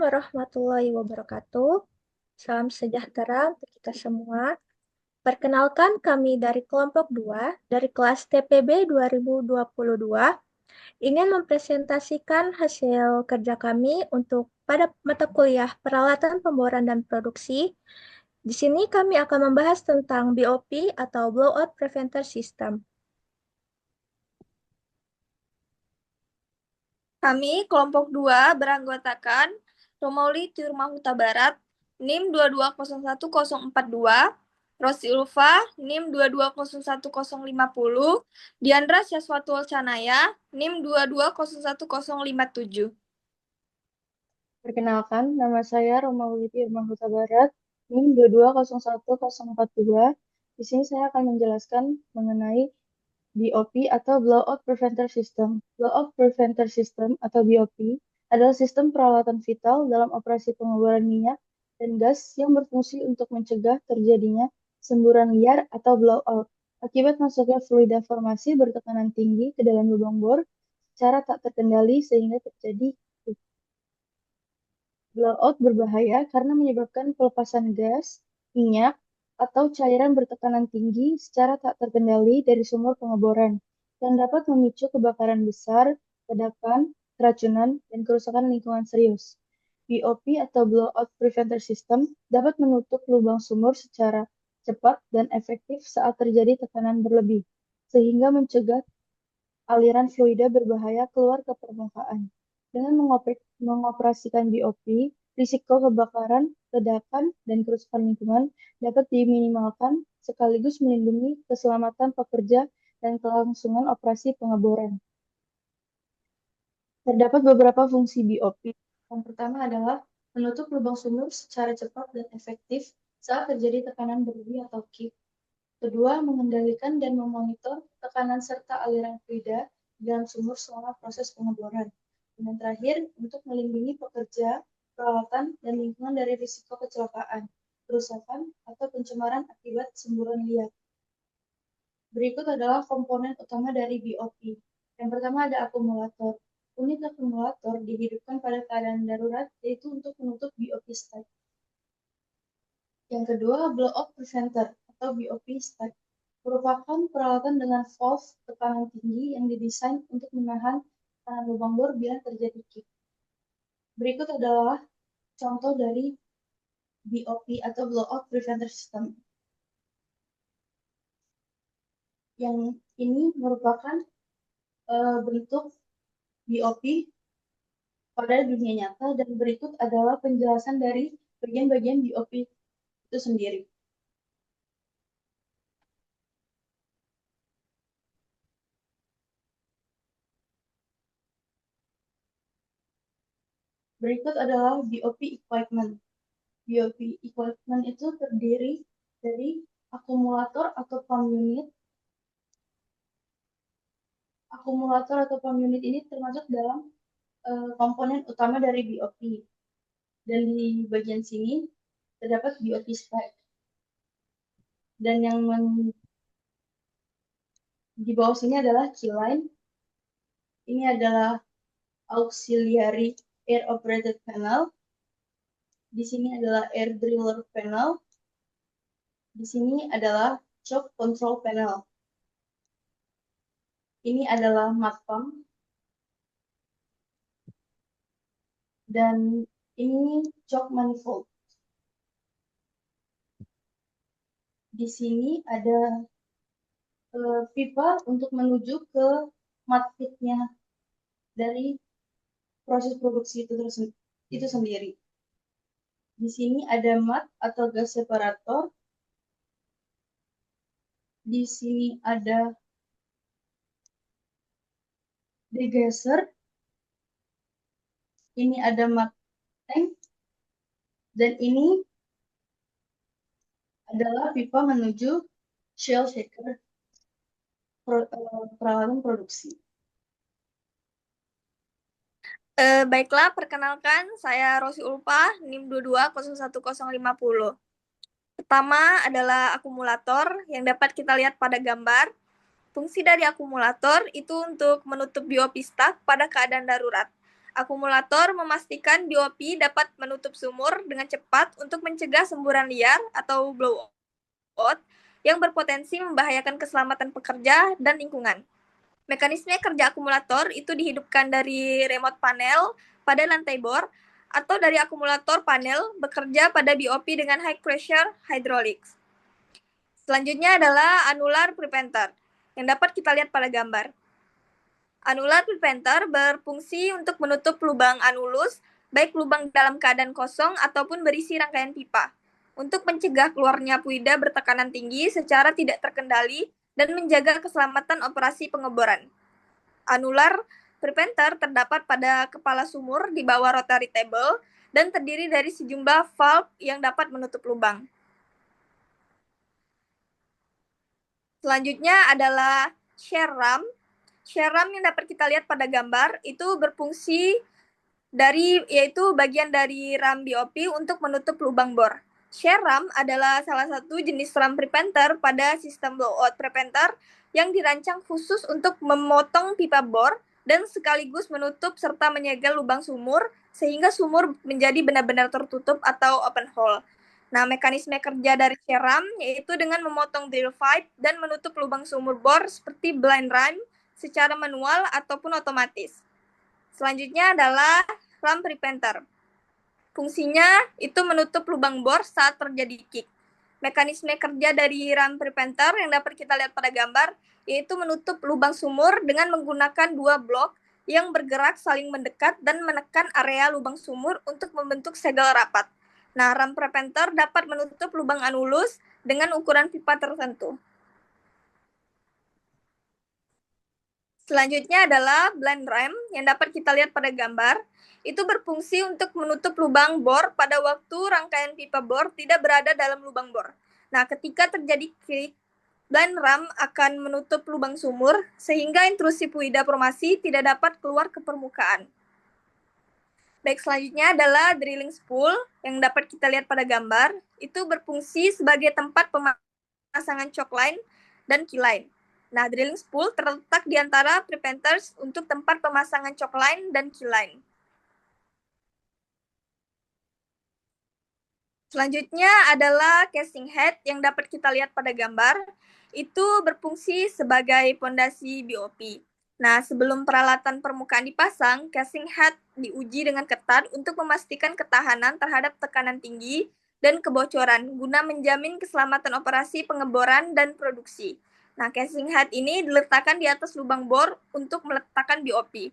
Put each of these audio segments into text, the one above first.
warahmatullahi wabarakatuh. Salam sejahtera untuk kita semua. Perkenalkan kami dari kelompok 2 dari kelas TPB 2022 ingin mempresentasikan hasil kerja kami untuk pada mata kuliah peralatan pemboran dan produksi. Di sini kami akan membahas tentang BOP atau Blowout Preventer System. Kami, kelompok 2, beranggotakan Romauli Tiurma Huta Barat, NIM 2201042, Rosi Ulfa, NIM 2201050, Diandra Syaswatul Canaya, NIM 2201057. Perkenalkan, nama saya Romauli Irma Huta Barat, NIM 2201042. Di sini saya akan menjelaskan mengenai BOP atau Blowout Preventer System. Blowout Preventer System atau BOP adalah sistem peralatan vital dalam operasi pengeboran minyak dan gas yang berfungsi untuk mencegah terjadinya semburan liar atau blowout akibat masuknya fluida formasi bertekanan tinggi ke dalam lubang bor secara tak terkendali sehingga terjadi blowout berbahaya karena menyebabkan pelepasan gas, minyak, atau cairan bertekanan tinggi secara tak terkendali dari sumur pengeboran dan dapat memicu kebakaran besar, ledakan, keracunan, dan kerusakan lingkungan serius. BOP atau Blowout Preventer System dapat menutup lubang sumur secara cepat dan efektif saat terjadi tekanan berlebih, sehingga mencegah aliran fluida berbahaya keluar ke permukaan. Dengan mengoperasikan BOP, risiko kebakaran, ledakan, dan kerusakan lingkungan dapat diminimalkan sekaligus melindungi keselamatan pekerja dan kelangsungan operasi pengeboran. Terdapat beberapa fungsi BOP. Yang pertama adalah menutup lubang sumur secara cepat dan efektif saat terjadi tekanan berlebih atau kick. Kedua, mengendalikan dan memonitor tekanan serta aliran fluida dalam sumur selama proses pengeboran. Dan yang terakhir, untuk melindungi pekerja, peralatan, dan lingkungan dari risiko kecelakaan, kerusakan, atau pencemaran akibat semburan liar. Berikut adalah komponen utama dari BOP. Yang pertama ada akumulator. Unit akumulator dihidupkan pada keadaan darurat, yaitu untuk menutup BOP stack. Yang kedua, blowout preventer atau BOP stack merupakan peralatan dengan valve tekanan tinggi yang didesain untuk menahan tekanan lubang bor bila terjadi kick. Berikut adalah contoh dari BOP atau blowout preventer system. Yang ini merupakan bentuk BOP pada dunia nyata dan berikut adalah penjelasan dari bagian-bagian BOP itu sendiri. Berikut adalah BOP equipment. BOP equipment itu terdiri dari akumulator atau pump unit. Akumulator atau pump unit ini termasuk dalam komponen utama dari BOP. Dan di bagian sini terdapat BOP stack. Dan yang di bawah sini adalah key line. Ini adalah auxiliary air operated panel. Di sini adalah air driller panel. Di sini adalah choke control panel. Ini adalah mud pump. Dan ini choke manifold. Di sini ada pipa untuk menuju ke mud pit-nya dari proses produksi itu sendiri. Di sini ada mud atau gas separator. Di sini ada degasser. Ini ada mud tank. Dan ini adalah pipa menuju shell shaker peralatan produksi. Baiklah, perkenalkan saya Rosi Ulfa, NIM 2201050. Pertama adalah akumulator yang dapat kita lihat pada gambar. Fungsi dari akumulator itu untuk menutup BOP stack pada keadaan darurat Akumulator memastikan BOP dapat menutup sumur dengan cepat untuk mencegah semburan liar atau blowout yang berpotensi membahayakan keselamatan pekerja dan lingkungan. Mekanisme kerja akumulator itu dihidupkan dari remote panel pada lantai bor atau dari akumulator panel bekerja pada BOP dengan high pressure hydraulics. Selanjutnya adalah annular preventer yang dapat kita lihat pada gambar. Annular preventer berfungsi untuk menutup lubang anulus, baik lubang dalam keadaan kosong ataupun berisi rangkaian pipa, untuk mencegah keluarnya fluida bertekanan tinggi secara tidak terkendali dan menjaga keselamatan operasi pengeboran. Annular preventer terdapat pada kepala sumur di bawah rotary table dan terdiri dari sejumlah valve yang dapat menutup lubang. Selanjutnya adalah shear ram. Shear ram yang dapat kita lihat pada gambar itu berfungsi yaitu bagian dari ram BOP untuk menutup lubang bor. Shear ram adalah salah satu jenis ram preventer pada sistem blowout preventer yang dirancang khusus untuk memotong pipa bor dan sekaligus menutup serta menyegel lubang sumur sehingga sumur menjadi benar-benar tertutup atau open hole. Nah, mekanisme kerja dari shear ram yaitu dengan memotong drill pipe dan menutup lubang sumur bor seperti blind ram secara manual ataupun otomatis. Selanjutnya adalah ram preventer. Fungsinya itu menutup lubang bor saat terjadi kick. Mekanisme kerja dari ram preventer yang dapat kita lihat pada gambar yaitu menutup lubang sumur dengan menggunakan dua blok yang bergerak saling mendekat dan menekan area lubang sumur untuk membentuk segel rapat. Nah, ram preventer dapat menutup lubang anulus dengan ukuran pipa tertentu. Selanjutnya adalah blind ram yang dapat kita lihat pada gambar. Itu berfungsi untuk menutup lubang bor pada waktu rangkaian pipa bor tidak berada dalam lubang bor. Nah, ketika terjadi kick, blind ram akan menutup lubang sumur sehingga intrusi fluida formasi tidak dapat keluar ke permukaan. Baik, selanjutnya adalah drilling spool yang dapat kita lihat pada gambar. Itu berfungsi sebagai tempat pemasangan choke line dan key line. Nah, drilling spool terletak di antara preventers untuk tempat pemasangan choke line dan key line. Selanjutnya adalah casing head yang dapat kita lihat pada gambar. Itu berfungsi sebagai pondasi BOP. Nah, sebelum peralatan permukaan dipasang, casing head diuji dengan ketat untuk memastikan ketahanan terhadap tekanan tinggi dan kebocoran guna menjamin keselamatan operasi pengeboran dan produksi. Nah, casing head ini diletakkan di atas lubang bor untuk meletakkan BOP.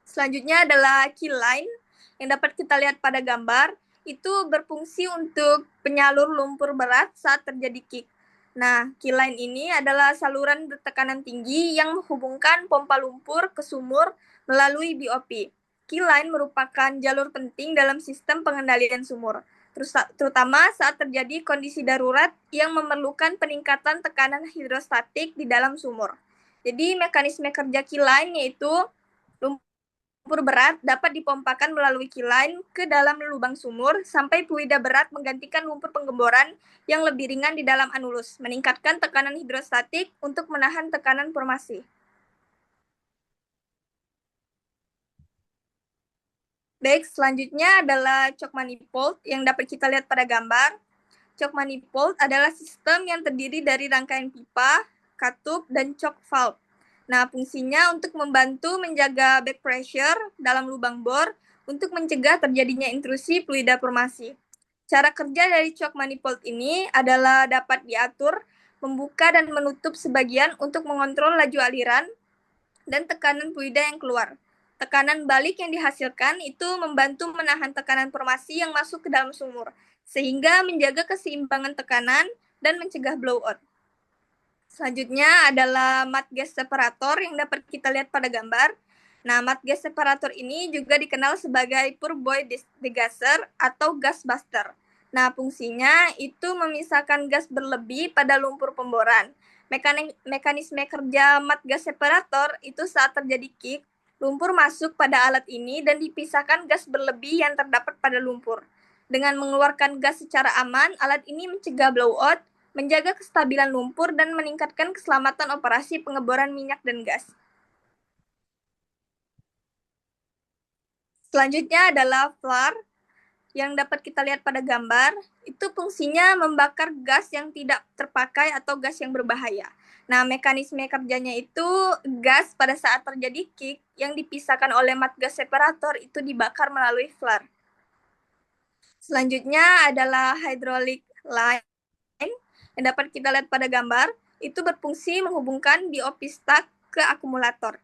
Selanjutnya adalah key line yang dapat kita lihat pada gambar. Itu berfungsi untuk penyalur lumpur berat saat terjadi kick. Nah, key line ini adalah saluran bertekanan tinggi yang menghubungkan pompa lumpur ke sumur melalui BOP. Key line merupakan jalur penting dalam sistem pengendalian sumur, terutama saat terjadi kondisi darurat yang memerlukan peningkatan tekanan hidrostatik di dalam sumur. Jadi, mekanisme kerja key line yaitu lumpur berat dapat dipompakan melalui key line ke dalam lubang sumur sampai fluida berat menggantikan lumpur penggeboran yang lebih ringan di dalam anulus, meningkatkan tekanan hidrostatik untuk menahan tekanan formasi. Baik, selanjutnya adalah choke manifold yang dapat kita lihat pada gambar. Choke manifold adalah sistem yang terdiri dari rangkaian pipa, katup, dan choke valve. Nah, fungsinya untuk membantu menjaga back pressure dalam lubang bor untuk mencegah terjadinya intrusi fluida formasi. Cara kerja dari choke manifold ini adalah dapat diatur, membuka dan menutup sebagian untuk mengontrol laju aliran dan tekanan fluida yang keluar. Tekanan balik yang dihasilkan itu membantu menahan tekanan formasi yang masuk ke dalam sumur, sehingga menjaga keseimbangan tekanan dan mencegah blowout. Selanjutnya adalah mud gas separator yang dapat kita lihat pada gambar. Nah, mud gas separator ini juga dikenal sebagai pour boy degasser atau gas buster. Nah, fungsinya itu memisahkan gas berlebih pada lumpur pemboran. Mekanisme kerja mud gas separator itu saat terjadi kick, lumpur masuk pada alat ini dan dipisahkan gas berlebih yang terdapat pada lumpur. Dengan mengeluarkan gas secara aman, alat ini mencegah blowout, menjaga kestabilan lumpur, dan meningkatkan keselamatan operasi pengeboran minyak dan gas. Selanjutnya adalah flare yang dapat kita lihat pada gambar. Itu fungsinya membakar gas yang tidak terpakai atau gas yang berbahaya. Nah, mekanisme kerjanya itu gas pada saat terjadi kick yang dipisahkan oleh mat gas separator itu dibakar melalui flare. Selanjutnya adalah hydraulic line yang dapat kita lihat pada gambar. Itu berfungsi menghubungkan BOP stack ke akumulator.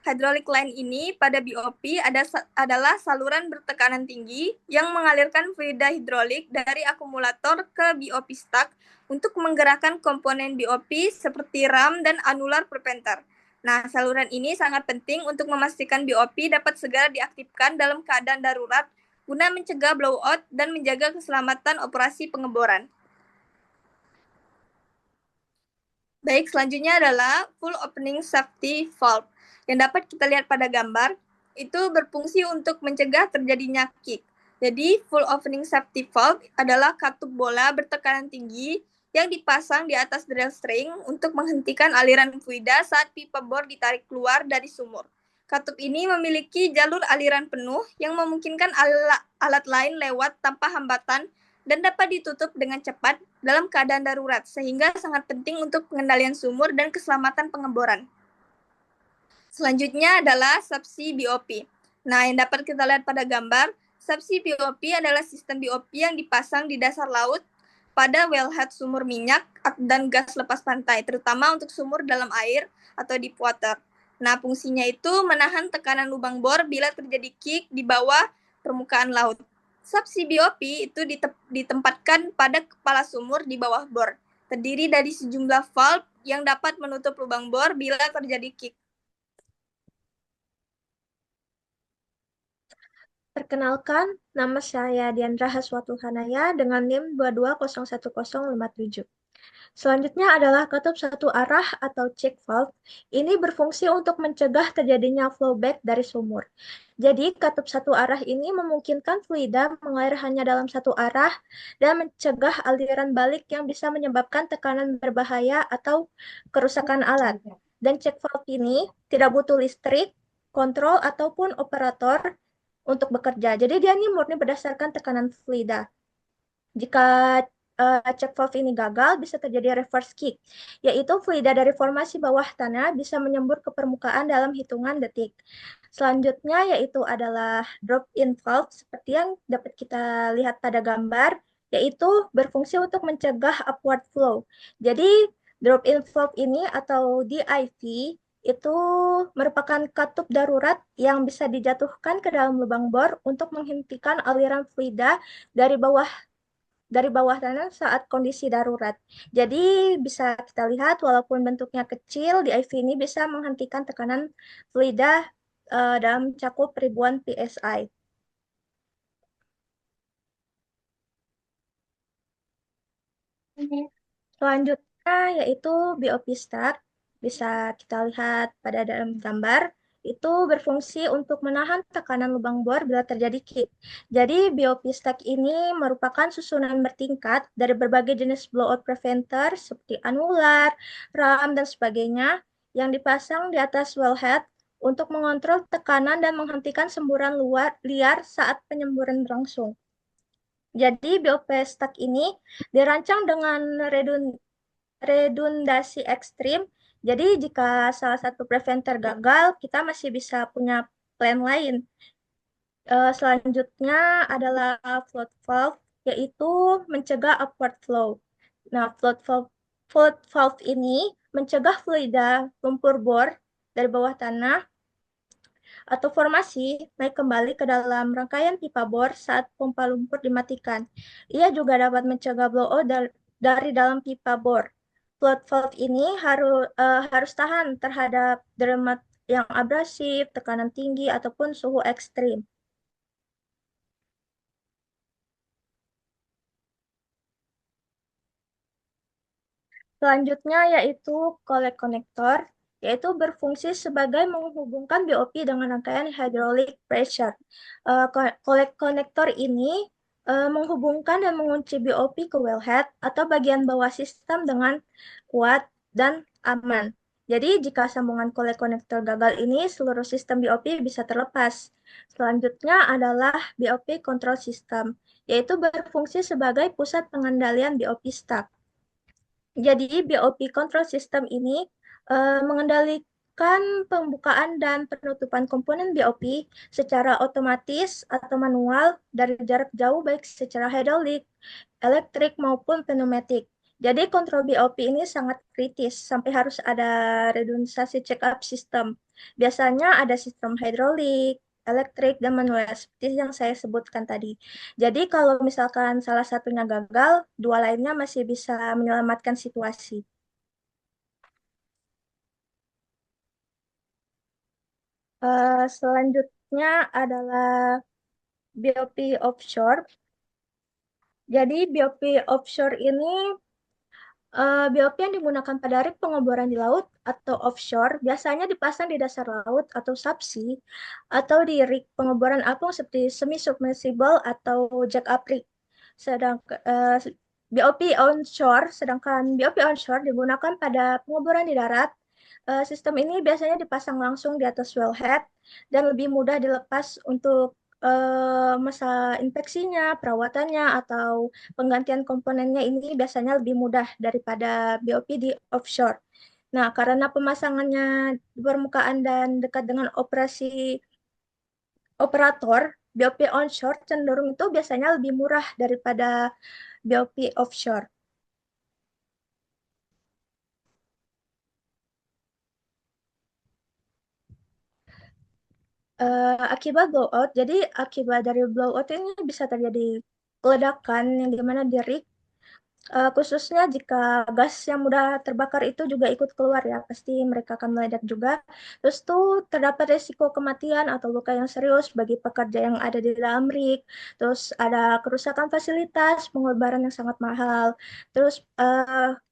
Hydraulic line ini pada BOP adalah saluran bertekanan tinggi yang mengalirkan fluida hidrolik dari akumulator ke BOP stack untuk menggerakkan komponen BOP seperti ram dan anular preventer. Nah, saluran ini sangat penting untuk memastikan BOP dapat segera diaktifkan dalam keadaan darurat guna mencegah blowout dan menjaga keselamatan operasi pengeboran. Baik, selanjutnya adalah full opening safety valve yang dapat kita lihat pada gambar. Itu berfungsi untuk mencegah terjadinya kick. Jadi, full opening safety valve adalah katup bola bertekanan tinggi yang dipasang di atas drill string untuk menghentikan aliran fluida saat pipa bor ditarik keluar dari sumur. Katup ini memiliki jalur aliran penuh yang memungkinkan alat lain lewat tanpa hambatan dan dapat ditutup dengan cepat dalam keadaan darurat, sehingga sangat penting untuk pengendalian sumur dan keselamatan pengeboran. Selanjutnya adalah subsea BOP. Nah, yang dapat kita lihat pada gambar, subsea BOP adalah sistem BOP yang dipasang di dasar laut pada wellhead sumur minyak dan gas lepas pantai, terutama untuk sumur dalam air atau deep water. Nah, fungsinya itu menahan tekanan lubang bor bila terjadi kick di bawah permukaan laut. Subsea BOP itu ditempatkan pada kepala sumur di bawah bor, terdiri dari sejumlah valve yang dapat menutup lubang bor bila terjadi kick. Perkenalkan, nama saya Diandra Haswatuhanaya dengan NIM 22011057. Selanjutnya adalah katup satu arah atau check valve. Ini berfungsi untuk mencegah terjadinya flowback dari sumur. Jadi, katup satu arah ini memungkinkan fluida mengalir hanya dalam satu arah dan mencegah aliran balik yang bisa menyebabkan tekanan berbahaya atau kerusakan alat. Dan check valve ini tidak butuh listrik, kontrol, ataupun operator untuk bekerja. Jadi dia ini murni berdasarkan tekanan fluida. Jika check valve ini gagal, bisa terjadi reverse kick, yaitu fluida dari formasi bawah tanah bisa menyembur ke permukaan dalam hitungan detik. Selanjutnya yaitu adalah drop-in valve, seperti yang dapat kita lihat pada gambar, yaitu berfungsi untuk mencegah upward flow. Jadi drop-in valve ini atau DIV itu merupakan katup darurat yang bisa dijatuhkan ke dalam lubang bor untuk menghentikan aliran fluida dari bawah tanah saat kondisi darurat. Jadi bisa kita lihat walaupun bentuknya kecil, DIV ini bisa menghentikan tekanan fluida dalam cakup ribuan PSI. Selanjutnya yaitu BOP start. Bisa kita lihat pada dalam gambar. Itu berfungsi untuk menahan tekanan lubang bor bila terjadi kick. Jadi BOP stack ini merupakan susunan bertingkat dari berbagai jenis blowout preventer seperti anular, ram, dan sebagainya yang dipasang di atas wellhead untuk mengontrol tekanan dan menghentikan semburan liar saat penyemburan berlangsung. Jadi BOP stack ini dirancang dengan redundasi ekstrim. Jadi jika salah satu preventer gagal, kita masih bisa punya plan lain. Selanjutnya adalah float valve, yaitu mencegah upward flow. Nah, float valve ini mencegah fluida lumpur bor dari bawah tanah atau formasi naik kembali ke dalam rangkaian pipa bor saat pompa lumpur dimatikan. Ia juga dapat mencegah blowout dari dalam pipa bor. Float valve ini harus tahan terhadap dermat yang abrasif, tekanan tinggi, ataupun suhu ekstrim. Selanjutnya yaitu collect connector, yaitu berfungsi sebagai menghubungkan BOP dengan rangkaian hydraulic pressure. Collect connector ini menghubungkan dan mengunci BOP ke wellhead atau bagian bawah sistem dengan kuat dan aman. Jadi, jika sambungan konektor gagal ini, seluruh sistem BOP bisa terlepas. Selanjutnya adalah BOP Control System, yaitu berfungsi sebagai pusat pengendalian BOP stack. Jadi, BOP Control System ini mengendalikan pembukaan dan penutupan komponen BOP secara otomatis atau manual dari jarak jauh, baik secara hydraulik, elektrik, maupun pneumatik. Jadi, kontrol BOP ini sangat kritis, sampai harus ada redundancy check-up system. Biasanya ada sistem hidrolik, elektrik, dan manual, seperti yang saya sebutkan tadi. Jadi kalau misalkan salah satunya gagal, dua lainnya masih bisa menyelamatkan situasi. Selanjutnya adalah BOP offshore. Jadi BOP offshore ini BOP yang digunakan pada rig pengeboran di laut atau offshore biasanya dipasang di dasar laut atau subsea atau di rig pengeboran apung seperti semi-submersible atau jack-up rig. Sedangkan BOP onshore digunakan pada pengeboran di darat. Sistem ini biasanya dipasang langsung di atas wellhead dan lebih mudah dilepas untuk masa inspeksinya, perawatannya, atau penggantian komponennya ini biasanya lebih mudah daripada BOP di offshore. Nah, karena pemasangannya di permukaan dan dekat dengan operasi operator, BOP onshore cenderung itu biasanya lebih murah daripada BOP offshore. Akibat blowout, jadi akibat dari blowout ini bisa terjadi ledakan yang dimana di rig, khususnya jika gas yang mudah terbakar itu juga ikut keluar ya, pasti mereka akan meledak juga. Terus tuh terdapat risiko kematian atau luka yang serius bagi pekerja yang ada di dalam rig. Terus ada kerusakan fasilitas, pengorbanan yang sangat mahal. Terus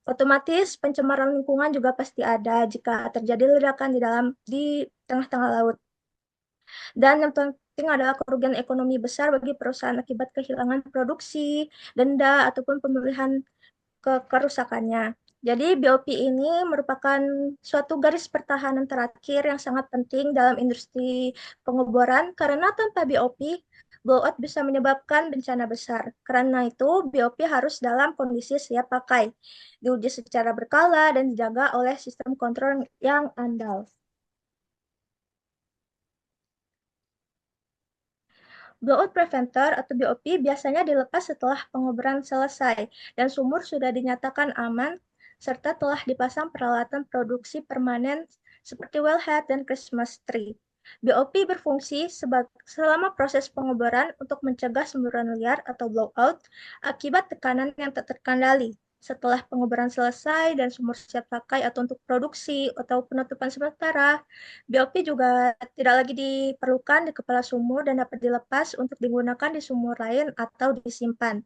otomatis pencemaran lingkungan juga pasti ada jika terjadi ledakan di tengah-tengah laut. Dan yang penting adalah kerugian ekonomi besar bagi perusahaan akibat kehilangan produksi, denda, ataupun pemulihan kerusakannya. Jadi BOP ini merupakan suatu garis pertahanan terakhir yang sangat penting dalam industri pengeboran karena tanpa BOP, blowout bisa menyebabkan bencana besar. Karena itu, BOP harus dalam kondisi siap pakai, diuji secara berkala dan dijaga oleh sistem kontrol yang andal. Blowout preventer atau BOP biasanya dilepas setelah pengeboran selesai dan sumur sudah dinyatakan aman serta telah dipasang peralatan produksi permanen seperti wellhead dan Christmas tree. BOP berfungsi selama proses pengeboran untuk mencegah semburan liar atau blowout akibat tekanan yang tak terkendali. Setelah pengeboran selesai dan sumur siap pakai atau untuk produksi atau penutupan sementara, BOP juga tidak lagi diperlukan di kepala sumur dan dapat dilepas untuk digunakan di sumur lain atau disimpan.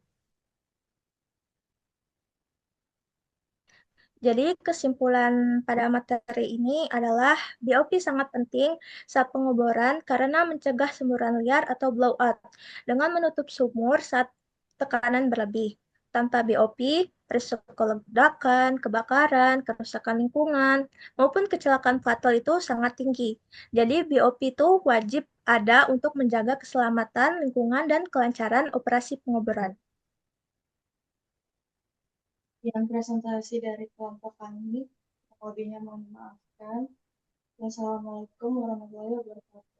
Jadi kesimpulan pada materi ini adalah BOP sangat penting saat pengeboran karena mencegah semburan liar atau blowout dengan menutup sumur saat tekanan berlebih. Tanpa BOP, risiko ledakan, kebakaran, kerusakan lingkungan, maupun kecelakaan fatal itu sangat tinggi. Jadi BOP itu wajib ada untuk menjaga keselamatan lingkungan dan kelancaran operasi pengeboran. Yang presentasi dari kelompok kami, lebihnya mohon dimaafkan. Wassalamualaikum warahmatullahi wabarakatuh.